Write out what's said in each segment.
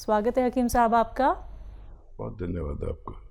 स्वागत है हकीम साहब आपका। बहुत धन्यवाद आपका।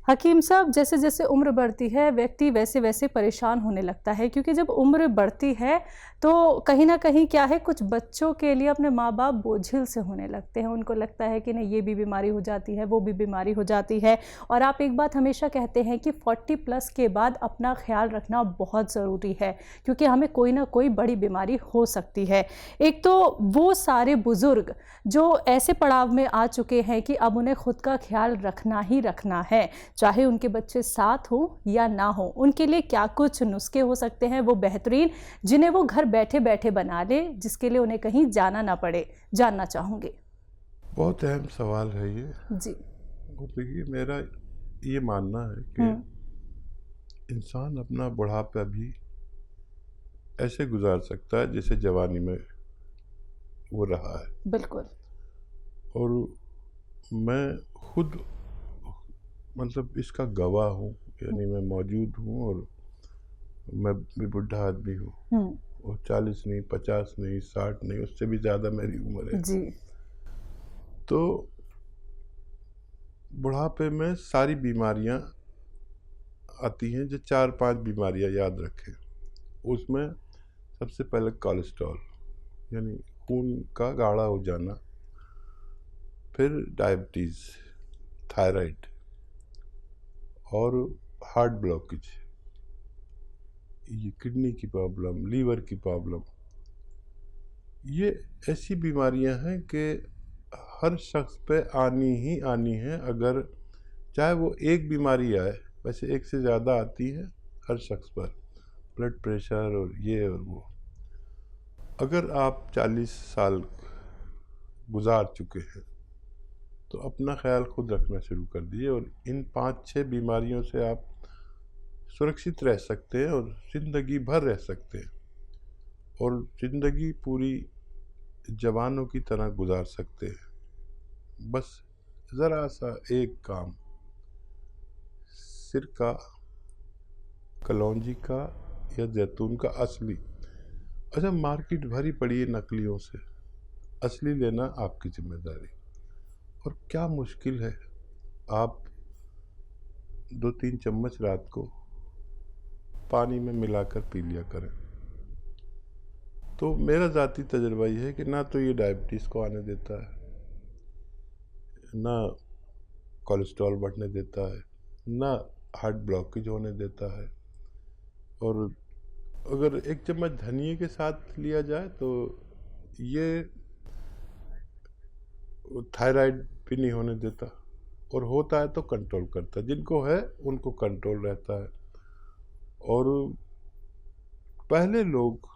हकीम साहब, जैसे जैसे उम्र बढ़ती है व्यक्ति वैसे वैसे परेशान होने लगता है, क्योंकि जब उम्र बढ़ती है तो कहीं ना कहीं क्या है, कुछ बच्चों के लिए अपने माँ बाप बोझिल से होने लगते हैं। उनको लगता है कि नहीं, ये भी बीमारी हो जाती है, वो भी बीमारी हो जाती है। और आप एक बात हमेशा कहते हैं कि 40+ के बाद अपना ख्याल रखना बहुत ज़रूरी है, क्योंकि हमें कोई ना कोई बड़ी बीमारी हो सकती है। एक तो वो सारे बुज़ुर्ग जो ऐसे पड़ाव में आ चुके हैं कि अब उन्हें खुद का ख्याल रखना ही रखना है, चाहे उनके बच्चे साथ हो या ना हो। उनके लिए क्या कुछ नुस्खे हो सकते हैं वो बेहतरीन, जिन्हें वो घर बैठे बैठे बना ले, जिसके लिए उन्हें कहीं जाना ना पड़े, जानना चाहूँगी। बहुत अहम सवाल है ये जी। और देखिए, मेरा ये मानना है कि इंसान अपना बुढ़ापा भी ऐसे गुजार सकता है जैसे जवानी में वो रहा है। बिल्कुल। और मैं खुद मतलब इसका गवाह हूँ, यानी मैं मौजूद हूँ और मैं भी बुढ़ा आदमी हूँ। और 40 नहीं, 50 नहीं, 60 नहीं, उससे भी ज़्यादा मेरी उम्र है। जी। तो बुढ़ापे में सारी बीमारियाँ आती हैं, जो 4-5 बीमारियाँ याद रखें। उसमें सबसे पहले कोलेस्ट्रॉल यानी खून का गाढ़ा हो जाना, फिर डायबिटीज़, थायराइड और हार्ट ब्लॉकेज, ये किडनी की प्रॉब्लम, लीवर की प्रॉब्लम। ये ऐसी बीमारियां हैं कि हर शख्स पे आनी ही आनी है। अगर चाहे वो एक बीमारी आए, वैसे एक से ज़्यादा आती है हर शख्स पर, ब्लड प्रेशर और ये और वो। अगर आप 40 साल गुजार चुके हैं तो अपना ख्याल खुद रखना शुरू कर दीजिए और इन 5-6 बीमारियों से आप सुरक्षित रह सकते हैं और ज़िंदगी भर रह सकते हैं और ज़िंदगी पूरी जवानों की तरह गुजार सकते हैं। बस ज़रा सा एक काम, सिरका, कलौंजी का या जैतून का असली। अच्छा, मार्केट भरी पड़ी है नकलियों से, असली लेना आपकी जिम्मेदारी। और क्या मुश्किल है, आप 2-3 चम्मच रात को पानी में मिलाकर पी लिया करें। तो मेरा ज़ाती तजुर्बा ये है कि ना तो ये डायबिटीज़ को आने देता है, ना कोलेस्ट्रॉल बढ़ने देता है, ना हार्ट ब्लॉकेज होने देता है। और अगर 1 चम्मच धनिए के साथ लिया जाए तो ये थायराइड भी नहीं होने देता, और होता है तो कंट्रोल करता है। जिनको है उनको कंट्रोल रहता है। और पहले लोग,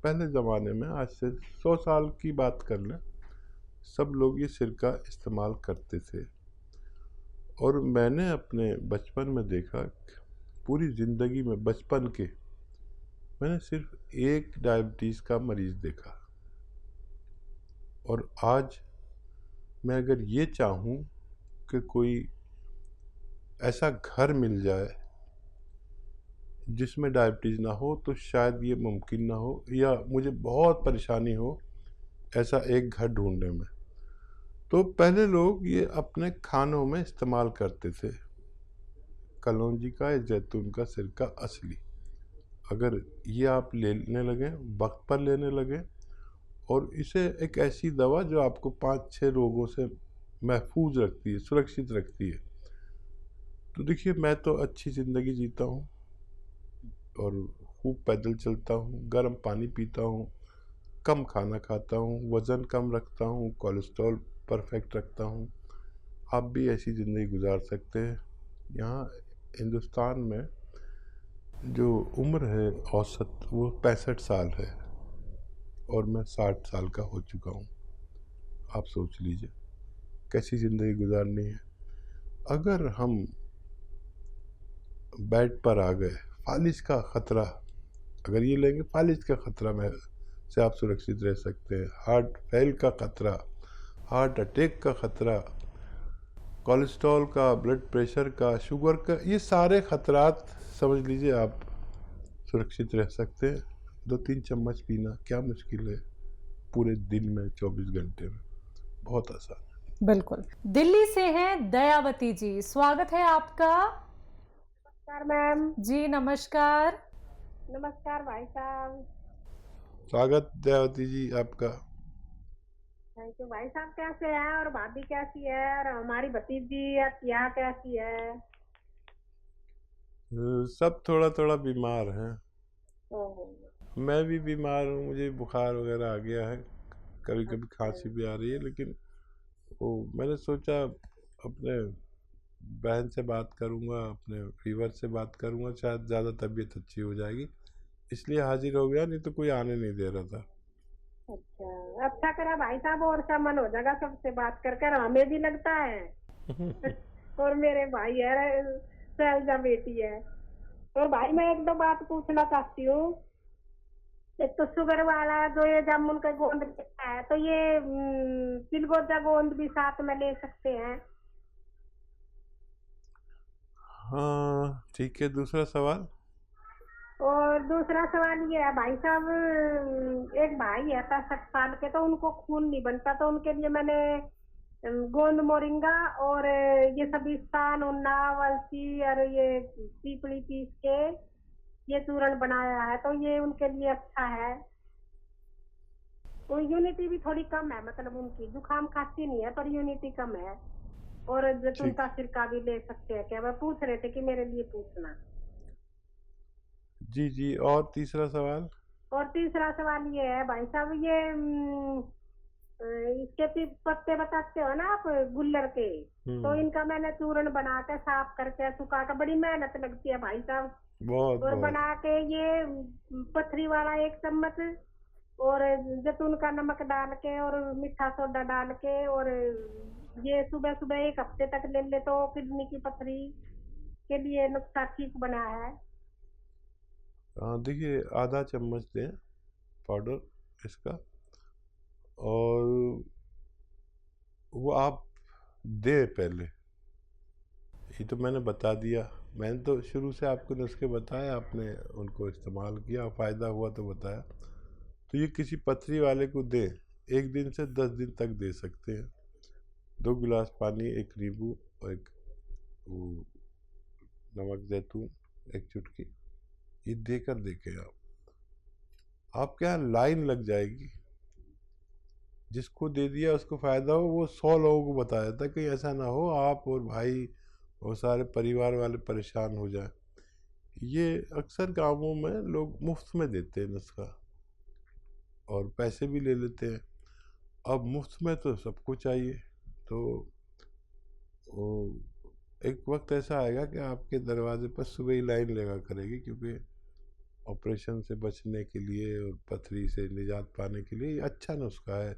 पहले ज़माने में, आज से 100 साल की बात कर लें, सब लोग ये सिरका इस्तेमाल करते थे। और मैंने अपने बचपन में देखा, पूरी ज़िंदगी में बचपन के मैंने सिर्फ एक डायबिटीज़ का मरीज़ देखा। और आज मैं अगर ये चाहूँ कि कोई ऐसा घर मिल जाए जिसमें डायबिटीज़ ना हो, तो शायद ये मुमकिन ना हो, या मुझे बहुत परेशानी हो ऐसा एक घर ढूंढने में। तो पहले लोग ये अपने खानों में इस्तेमाल करते थे, कलौंजी का या जैतून का सिरका असली। अगर ये आप लेने लगें, वक्त पर लेने लगें, और इसे एक ऐसी दवा जो आपको 5-6 रोगों से महफूज रखती है, सुरक्षित रखती है, तो देखिए, मैं तो अच्छी ज़िंदगी जीता हूँ और खूब पैदल चलता हूँ, गर्म पानी पीता हूँ, कम खाना खाता हूँ, वज़न कम रखता हूँ, कोलेस्ट्रॉल परफेक्ट रखता हूँ। आप भी ऐसी ज़िंदगी गुजार सकते हैं। यहाँ हिंदुस्तान में जो उम्र है औसत, वो 65 साल है और मैं 60 साल का हो चुका हूँ। आप सोच लीजिए कैसी ज़िंदगी गुजारनी है। अगर हम बेड पर आ गए, फालिज का ख़तरा अगर ये लेंगे, फालिज का ख़तरा में से आप सुरक्षित रह सकते हैं। हार्ट फेल का ख़तरा, हार्ट अटैक का ख़तरा, कोलेस्ट्रॉल का, ब्लड प्रेशर का, शुगर का, ये सारे ख़तरात समझ लीजिए आप सुरक्षित रह सकते हैं। 2-3 चम्मच पीना क्या मुश्किल है, पूरे दिन में, 24 घंटे में, बहुत आसान है। बिल्कुल। दिल्ली से हैं दयावती जी, स्वागत है आपका। नमस्कार मैम। जी नमस्कार। नमस्कार भाई साहब। स्वागत दयावती जी आपका। थैंक यू भाई साहब। कैसे हैं और भाभी कैसी है और हमारी भतीजी यहाँ कैसी है? सब थोड़ा थोड़ा बीमार हैं। ओहो। मैं भी बीमार हूँ, मुझे बुखार वगैरह आ गया है, कभी कभी अच्छा। खांसी भी आ रही है। लेकिन वो मैंने सोचा अपने बहन से बात करूँगा, अपने फीवर से बात करूँगा, शायद ज़्यादा तबीयत अच्छी हो जाएगी, इसलिए हाजिर हो गया, नहीं तो कोई आने नहीं दे रहा था। अच्छा, अच्छा करा भाई साहब, और सा मन हो जाएगा सबसे बात कर कर, हमें भी लगता है। और मेरे भाई है, शैलजा बेटी है। और भाई मैं एक दो बात पूछना चाहती हूँ। एक तो शुगर वाला जो ये जामुन का गोंद लेता है, तो ये चिलगोजा गोंद भी साथ में ले सकते हैं? हाँ ठीक है, दूसरा सवाल। और दूसरा सवाल ये है भाई साहब, एक भाई है 65 साल के, तो उनको खून नहीं बनता, तो उनके लिए मैंने गोंद मोरिंगा और ये सभी स्थान और नाव अलसी और ये पीपली पीस के ये चूर्ण बनाया है, तो ये उनके लिए अच्छा है। तो यूनिटी भी थोड़ी कम है, मतलब उनकी जुकाम खांसी नहीं है पर यूनिटी कम है। और जैतून ठीक, का सिरका भी ले सकते हैं क्या? वह पूछ रहे थे कि मेरे लिए पूछना। जी जी। और तीसरा सवाल। और तीसरा सवाल ये है भाई साहब, ये इसके पत्ते बताते हो ना आप, गुल्लर के, तो इनका मैंने चूर्ण बना के साफ करके सुखा के, बड़ी मेहनत लगती है भाई साहब, बहुत और बहुत। बना के ये पथरी वाला 1 चम्मच और जैतून का नमक डाल के और मीठा सोडा डाल के, और ये सुबह सुबह 1 हफ्ते तक ले ले तो किडनी की पथरी के लिए नुस्खा ठीक बना है। देखिए, आधा चम्मच दें पाउडर इसका, और वो आप दे पहले, ये तो मैंने बता दिया, मैंने तो शुरू से आपको नुस्खे बताए, आपने उनको इस्तेमाल किया, फ़ायदा हुआ तो बताया। तो ये किसी पथरी वाले को दें, 1 दिन से 10 दिन तक दे सकते हैं। 2 गिलास पानी, 1 नींबू और 1 वो नमक जैतून, 1 चुटकी, ये देकर देखें आपके यहाँ लाइन लग जाएगी। जिसको दे दिया उसको फ़ायदा हो, वो 100 लोगों को बताया था, कहीं ऐसा ना हो आप और भाई और सारे परिवार वाले परेशान हो जाए। ये अक्सर गांवों में लोग मुफ्त में देते हैं नुस्खा, और पैसे भी ले लेते हैं। अब मुफ्त में तो सबको चाहिए, तो एक वक्त ऐसा आएगा कि आपके दरवाजे पर सुबह ही लाइन लगा करेगी, क्योंकि ऑपरेशन से बचने के लिए और पथरी से निजात पाने के लिए ये अच्छा नुस्खा है,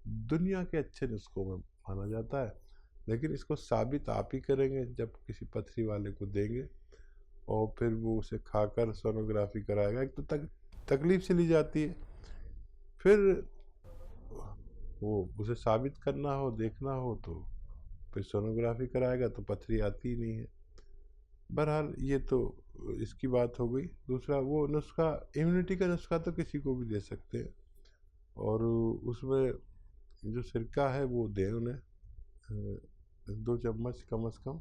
दुनिया के अच्छे नुस्खों में माना जाता है। लेकिन इसको साबित आप ही करेंगे जब किसी पथरी वाले को देंगे, और फिर वो उसे खाकर सोनोग्राफी कराएगा। एक तो तकलीफ से ली जाती है, फिर वो उसे साबित करना हो, देखना हो, तो फिर सोनोग्राफी कराएगा तो पथरी आती ही नहीं है। बहरहाल ये तो इसकी बात हो गई। दूसरा वो नुस्खा, इम्यूनिटी का नुस्खा तो किसी को भी दे सकते हैं, और उसमें जो सिरका है वो दें उन्हें, 2 चम्मच कम से कम।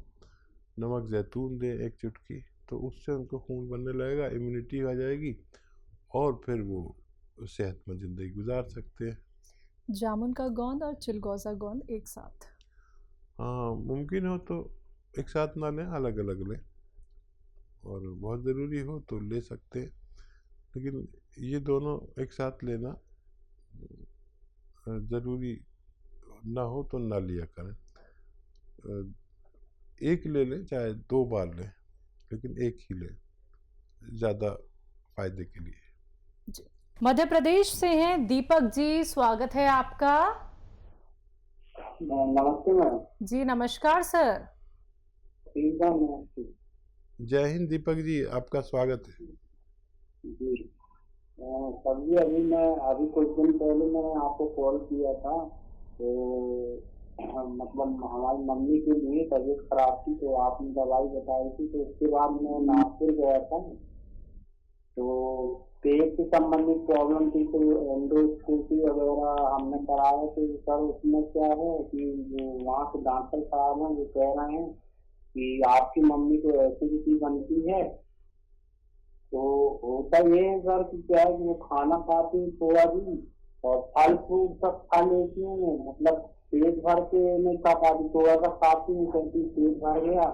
नमक जैतून दें 1 चुटकी, तो उससे उनको खून बनने लगेगा, इम्यूनिटी आ जाएगी, और फिर वो सेहतमंद ज़िंदगी गुजार सकते हैं। जामुन का गोंद और चिलगोजा गोंद एक साथ? हाँ, मुमकिन हो तो एक साथ ना लें, अलग अलग लें, और बहुत ज़रूरी हो तो ले सकते हैं, लेकिन ये दोनों एक साथ लेना ज़रूरी ना हो तो ना लिया करें। एक ले लें, चाहे 2 बार लें, लेकिन एक ही लें, ज़्यादा फायदे के लिए। जी। मध्य प्रदेश से हैं दीपक जी, स्वागत है आपका। नमस्ते मैम। जी नमस्कार सर। जय हिंद दीपक जी, आपका स्वागत है। जी सर जी, अभी कुछ दिन पहले मैंने आपको कॉल किया था, तो मतलब हमारी मम्मी के लिए तबीयत खराब थी, तो आपने दवाई बताई थी, तो उसके बाद मैं नागपुर गया था, तो पेट से संबंधित प्रॉब्लम थी तो एंडोस्कोपी वगैरह हमने कराया, तो सर उसमें क्या है कि जो वहाँ के डॉक्टर साहब हैं वो कह रहे हैं कि आपकी मम्मी को एसिडिटी बनती है। तो होता ये है सर कि क्या है कि वो खाना खाती है थोड़ा भी, और फल फ्रूट सब खा लेती हूँ, मतलब पेट भर के नहीं खा पाती, थोड़ा सा खाती हूँ क्योंकि पेट भर गया।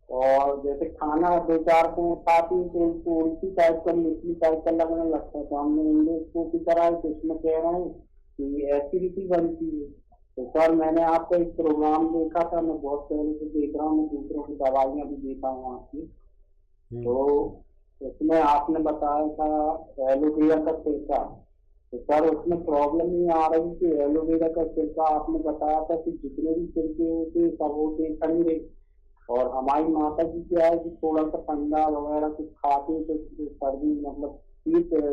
और जैसे खाना 2-4 दिन खाती हूँ तो उनको उल्टी टाइप का मिट्टी टाइप का लगने लगता है। तो हमने एंडोस्कोपी कराई तो उसमें कह रहे हैं कि एसिडिटी बनती है। तो सर मैंने आपका एक प्रोग्राम देखा था, मैं बहुत पहले से देख रहा हूँ, मैं दूसरों की दवाइयाँ भी देखा हूँ आपकी। तो उसमें आपने बताया था एलोवेरा का छिलका, तो सर उसमें प्रॉब्लम नहीं आ रही कि एलोवेरा का छिलका आपने बताया था कि जितने भी छिलके होते हैं सब होते हैं ठंडे, और हमारी माता जी क्या है कि थोड़ा सा ठंडा वगैरह कुछ खाते हैं तो सर्दी मतलब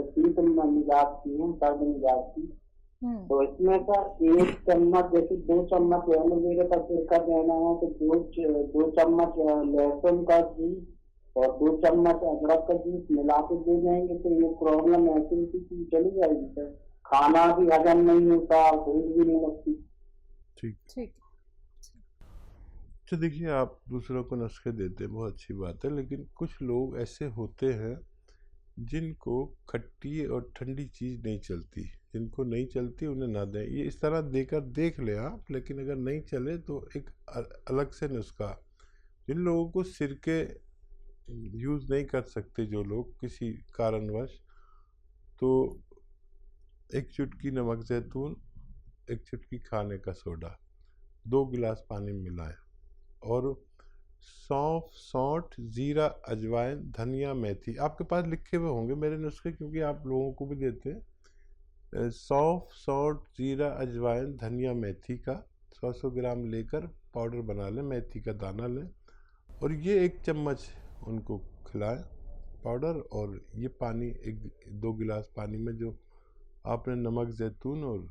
शीत में मिजाज की है, सर्द मिजाज की। तो इसमें सर 1 चम्मच जैसे 2 चम्मच एलोवेरा का छिलका देना है तो 2 चम्मच लहसुन का जूस और 2 चम्मच अदरक का जूस मिला के दे देंगे तो ये प्रॉब्लम एसिडिटी की चली जाएगी सर। खाना भी हजम नहीं होता, भूख भी नहीं लगती। ठीक। ठीक। तो देखिए, आप दूसरों को नुस्खे देते हैं, बहुत अच्छी बात है, लेकिन कुछ लोग ऐसे होते हैं जिनको खट्टी और ठंडी चीज़ नहीं चलती, जिनको नहीं चलती उन्हें ना दें। ये इस तरह देकर देख लें आप, लेकिन अगर नहीं चले तो एक अलग से नुस्खा। जिन लोगों को सिरके यूज़ नहीं कर सकते, जो लोग किसी कारणवश, तो 1 चुटकी नमक जैतून, 1 चुटकी खाने का सोडा 2 गिलास पानी में मिलाएं, और सौंफ, सौंठ, जीरा, अजवाइन, धनिया, मेथी, आपके पास लिखे हुए होंगे मेरे नुस्खे क्योंकि आप लोगों को भी देते हैं। सौंफ, सौंठ, जीरा, अजवाइन, धनिया, मेथी का 100-100 ग्राम लेकर पाउडर बना लें, मेथी का दाना लें, और ये 1 चम्मच उनको खिलाएं पाउडर। और ये पानी 1-2 गिलास पानी में जो आपने नमक जैतून और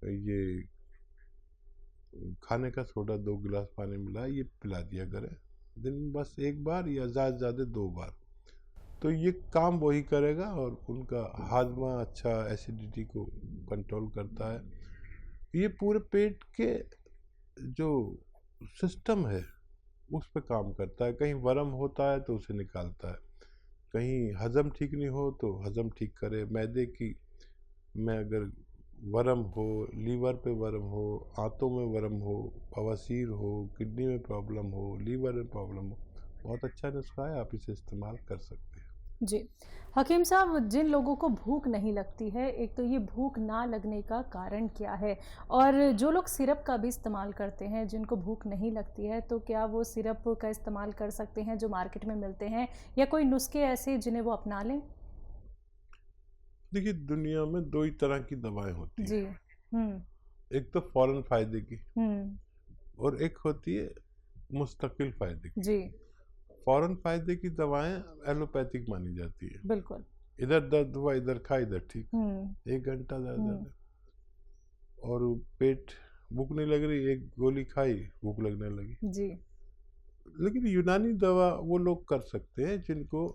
ये खाने का सोडा 2 गिलास पानी मिला, ये पिला दिया करें दिन में बस 1 बार या ज़्यादा से ज़्यादा 2 बार। तो ये काम वही करेगा और उनका हाजमा अच्छा, एसिडिटी को कंट्रोल करता है। ये पूरे पेट के जो सिस्टम है उस पर काम करता है। कहीं वर्म होता है तो उसे निकालता है, कहीं हज़म ठीक नहीं हो तो हज़म ठीक करे। मैदे की में अगर वर्म हो, लीवर पे वर्म हो, आंतों में वर्म हो, बवासीर हो, किडनी में प्रॉब्लम हो, लीवर में प्रॉब्लम हो, बहुत अच्छा नुस्खा है, आप इसे इस्तेमाल कर सकते हैं। जी हकीम साहब, जिन लोगों को भूख नहीं लगती है, एक तो ये भूख ना लगने का कारण क्या है, और जो लोग सिरप का भी इस्तेमाल करते हैं जिनको भूख नहीं लगती है, तो क्या वो सिरप का इस्तेमाल कर सकते हैं जो मार्केट में मिलते हैं, या कोई नुस्खे ऐसे जिन्हें वो अपना लें? देखिए, दुनिया में 2 ही तरह की दवाएं होती जी। हैं, एक तो फौरन फायदे की और एक होती है मुस्तकिल फायदे की। जी फौरन फायदे की दवाएं एलोपैथिक मानी जाती है, बिल्कुल। इधर दर्द हुआ इधर खा इधर ठीक, 1 घंटा दर्द, और पेट भूख नहीं लग रही, 1 गोली खाई भूख लगने लगी। जी लेकिन यूनानी दवा वो लोग कर सकते हैं जिनको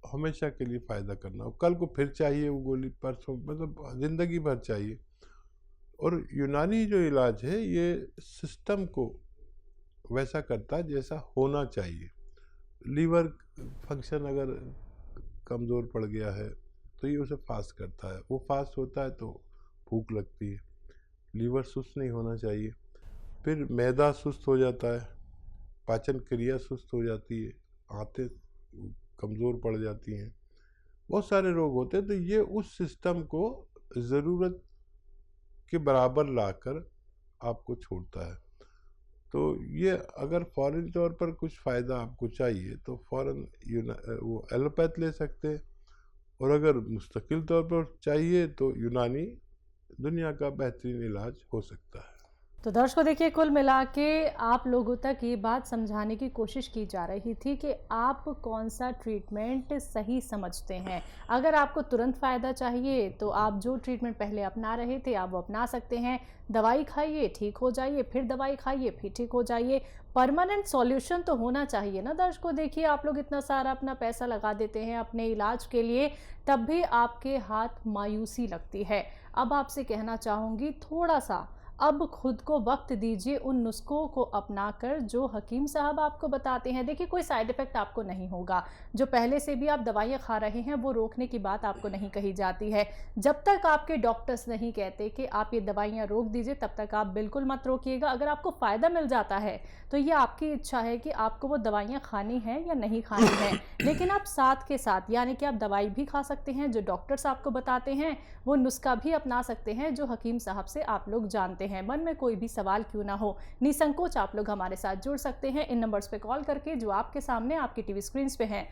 हमेशा के लिए फ़ायदा करना हो, कल को फिर चाहिए वो गोली, परसों, मतलब ज़िंदगी भर चाहिए। और यूनानी जो इलाज है ये सिस्टम को वैसा करता है जैसा होना चाहिए। लीवर फंक्शन अगर कमज़ोर पड़ गया है तो ये उसे फास्ट करता है, वो फास्ट होता है तो भूख लगती है। लीवर सुस्त नहीं होना चाहिए, फिर मैदा सुस्त हो जाता है, पाचन क्रिया सुस्त हो जाती है, आंतें कमज़ोर पड़ जाती हैं, बहुत सारे रोग होते हैं। तो ये उस सिस्टम को ज़रूरत के बराबर लाकर आपको छोड़ता है। तो ये अगर फौरन तौर पर कुछ फ़ायदा आपको चाहिए तो फ़ौरन वो एलोपैथ ले सकते हैं, और अगर मुस्तकिल तौर पर चाहिए तो यूनानी दुनिया का बेहतरीन इलाज हो सकता है। तो दर्शकों देखिए, कुल मिला के आप लोगों तक ये बात समझाने की कोशिश की जा रही थी कि आप कौन सा ट्रीटमेंट सही समझते हैं। अगर आपको तुरंत फ़ायदा चाहिए तो आप जो ट्रीटमेंट पहले अपना रहे थे आप वो अपना सकते हैं। दवाई खाइए, ठीक हो जाइए, फिर दवाई खाइए, फिर ठीक हो जाइए। परमानेंट सॉल्यूशन तो होना चाहिए ना दर्शकों। देखिए, आप लोग इतना सारा अपना पैसा लगा देते हैं अपने इलाज के लिए, तब भी आपके हाथ मायूसी लगती है। अब आपसे कहना चाहूँगी, थोड़ा सा अब खुद को वक्त दीजिए उन नुस्खों को अपनाकर जो हकीम साहब आपको बताते हैं। देखिए, कोई साइड इफ़ेक्ट आपको नहीं होगा। जो पहले से भी आप दवाइयाँ खा रहे हैं वो रोकने की बात आपको नहीं कही जाती है। जब तक आपके डॉक्टर्स नहीं कहते कि आप ये दवाइयाँ रोक दीजिए, तब तक आप बिल्कुल मत रोकिएगा। अगर आपको फ़ायदा मिल जाता है तो ये आपकी इच्छा है कि आपको वो दवाइयाँ खानी हैं या नहीं खानी हैं। लेकिन आप साथ के साथ, यानी कि आप दवाई भी खा सकते हैं जो डॉक्टर्स आपको बताते हैं, वो नुस्खा भी अपना सकते हैं जो हकीम साहब से आप लोग जानते हैं। मन में कोई भी सवाल क्यों ना हो, निसंकोच आप लोग हमारे साथ जुड़ सकते हैं इन नंबर्स पे कॉल करके जो आपके सामने आपकी टीवी स्क्रीन पे हैं।